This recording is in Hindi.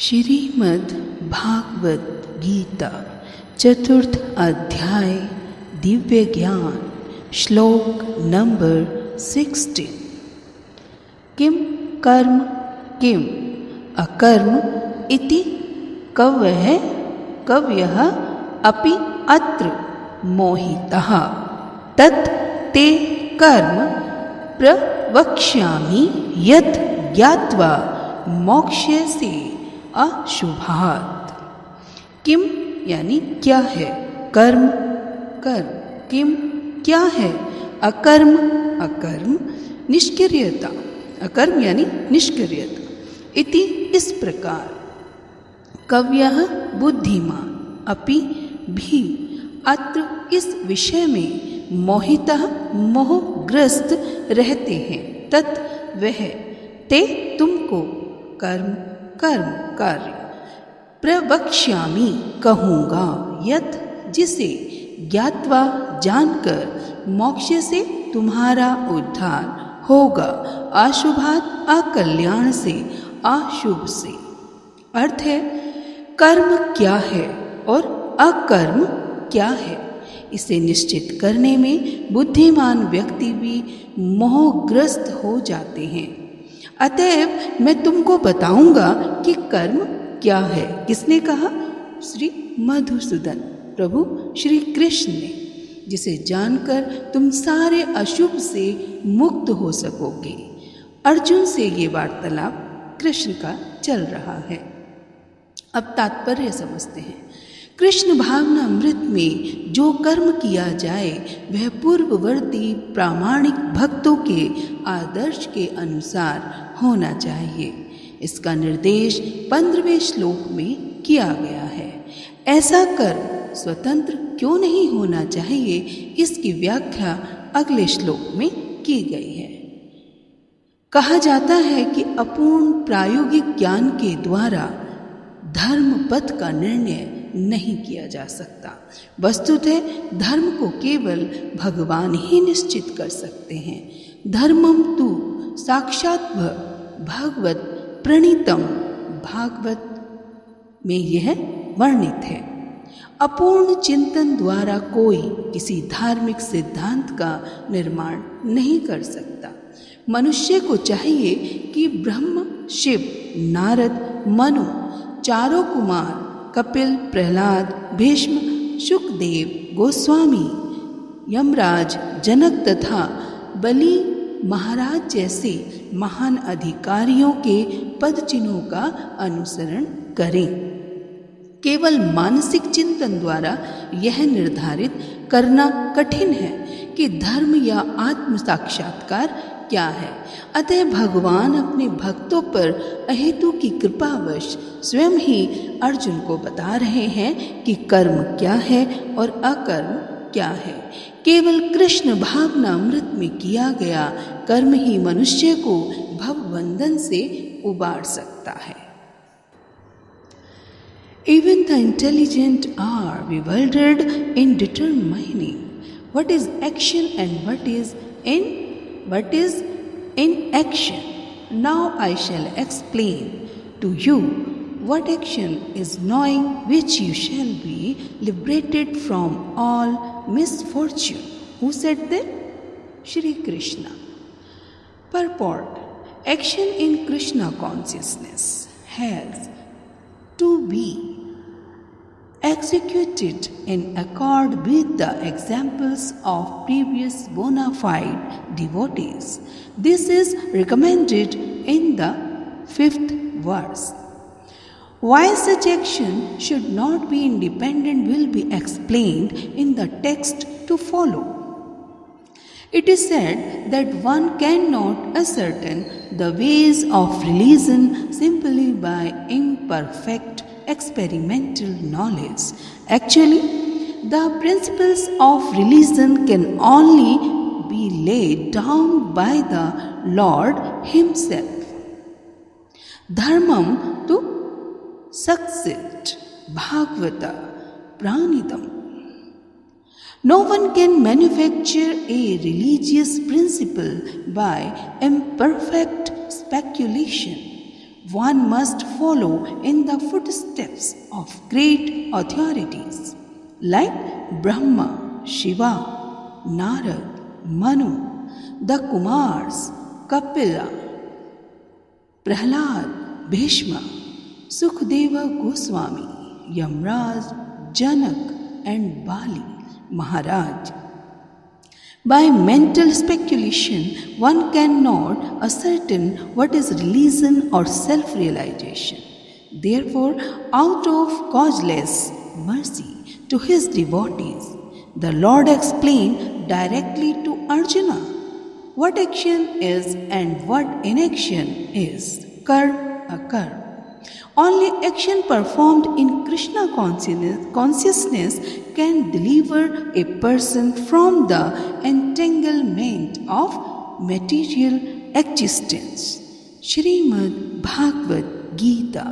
श्रीमद् भागवत गीता चतुर्थ अध्याय दिव्य ज्ञान श्लोक नंबर 16। किम कर्म किम अकर्म इति कव्यः अपि अत्र मोहितः तत् ते कर्म प्रवक्ष्यामि यत् ज्ञात्वा मोक्ष्यसे अशुभात्। किम यानी क्या है, कर्म कर्म, किम क्या है, अकर्म अकर्म, निष्क्रियता अकर्म यानी निष्क्रियता, इति इस प्रकार, कव्यः बुद्धिमान, अपि भी, अत्र इस विषय में, मोहितः मोहग्रस्त रहते हैं, तत् वह, ते तुमको, कर्म कर्म कार्य, प्रवक्ष्यामि कहूँगा, यत् जिसे, ज्ञात्वा जानकर, मोक्ष से तुम्हारा उद्धार होगा, अशुभात् अकल्याण से, अशुभ से। अर्थ है, कर्म क्या है और अकर्म क्या है, इसे निश्चित करने में बुद्धिमान व्यक्ति भी मोहग्रस्त हो जाते हैं। अतएव मैं तुमको बताऊंगा कि कर्म क्या है। किसने कहा? श्री मधुसूदन प्रभु श्री कृष्ण ने, जिसे जानकर तुम सारे अशुभ से मुक्त हो सकोगे। अर्जुन से ये वार्तालाप कृष्ण का चल रहा है। अब तात्पर्य समझते हैं। कृष्ण भावनामृत में जो कर्म किया जाए वह पूर्ववर्ती प्रामाणिक भक्तों के आदर्श के अनुसार होना चाहिए। इसका निर्देश 15वें श्लोक में किया गया है। ऐसा कर्म स्वतंत्र क्यों नहीं होना चाहिए, इसकी व्याख्या अगले श्लोक में की गई है। कहा जाता है कि अपूर्ण प्रायोगिक ज्ञान के द्वारा धर्म पथ का निर्णय नहीं किया जा सकता। वस्तुतः धर्म को केवल भगवान ही निश्चित कर सकते हैं। धर्मम तु साक्षात् भगवत प्रणीतम, भागवत में यह वर्णित है। अपूर्ण चिंतन द्वारा कोई किसी धार्मिक सिद्धांत का निर्माण नहीं कर सकता। मनुष्य को चाहिए कि ब्रह्म, शिव, नारद, मनु, चारों कुमार, कपिल, प्रहलाद, भीष्म, शुकदेव, गोस्वामी, यमराज, जनक तथा बलि महाराज जैसे महान अधिकारियों के पद चिन्हों का अनुसरण करें। केवल मानसिक चिंतन द्वारा यह निर्धारित करना कठिन है कि धर्म या आत्म साक्षात्कार क्या है। अतः भगवान अपने भक्तों पर अहेतु की कृपावश स्वयं ही अर्जुन को बता रहे हैं कि कर्म क्या है और अकर्म क्या है। केवल कृष्ण भावनामृत में किया गया कर्म ही मनुष्य को भवबंधन से उबार सकता है। Even the intelligent are bewildered in determining what is action and what is inaction. Now I shall explain to you what action is, knowing which you shall be liberated from all misfortune. Who said that? Shri Krishna. Purport: action in Krishna consciousness has to be executed in accord with the examples of previous bona fide devotees. This is recommended in the 5th verse. Why such action should not be independent will be explained in the text to follow. It is said that one cannot ascertain the ways of religion simply by imperfect experimental knowledge. Actually, the principles of religion can only be laid down by the Lord Himself. Dharmam tu succeed Bhagavata Pranitam. No one can manufacture a religious principle by imperfect speculation. one must follow in the footsteps of great authorities like Brahma, Shiva, Narad, Manu, the Kumars, Kapila, Prahlad, Bhishma, Sukhdeva Goswami, Yamraj, Janak, and Bali Maharaj. By mental speculation, one cannot ascertain what is religion or self realization. Therefore, out of causeless mercy to his devotees, the Lord explained directly to Arjuna what action is and what inaction is, karma, akarma. Only action performed in Krishna consciousness can deliver a person from the entanglement of material existence. Shrimad Bhagavad Gita.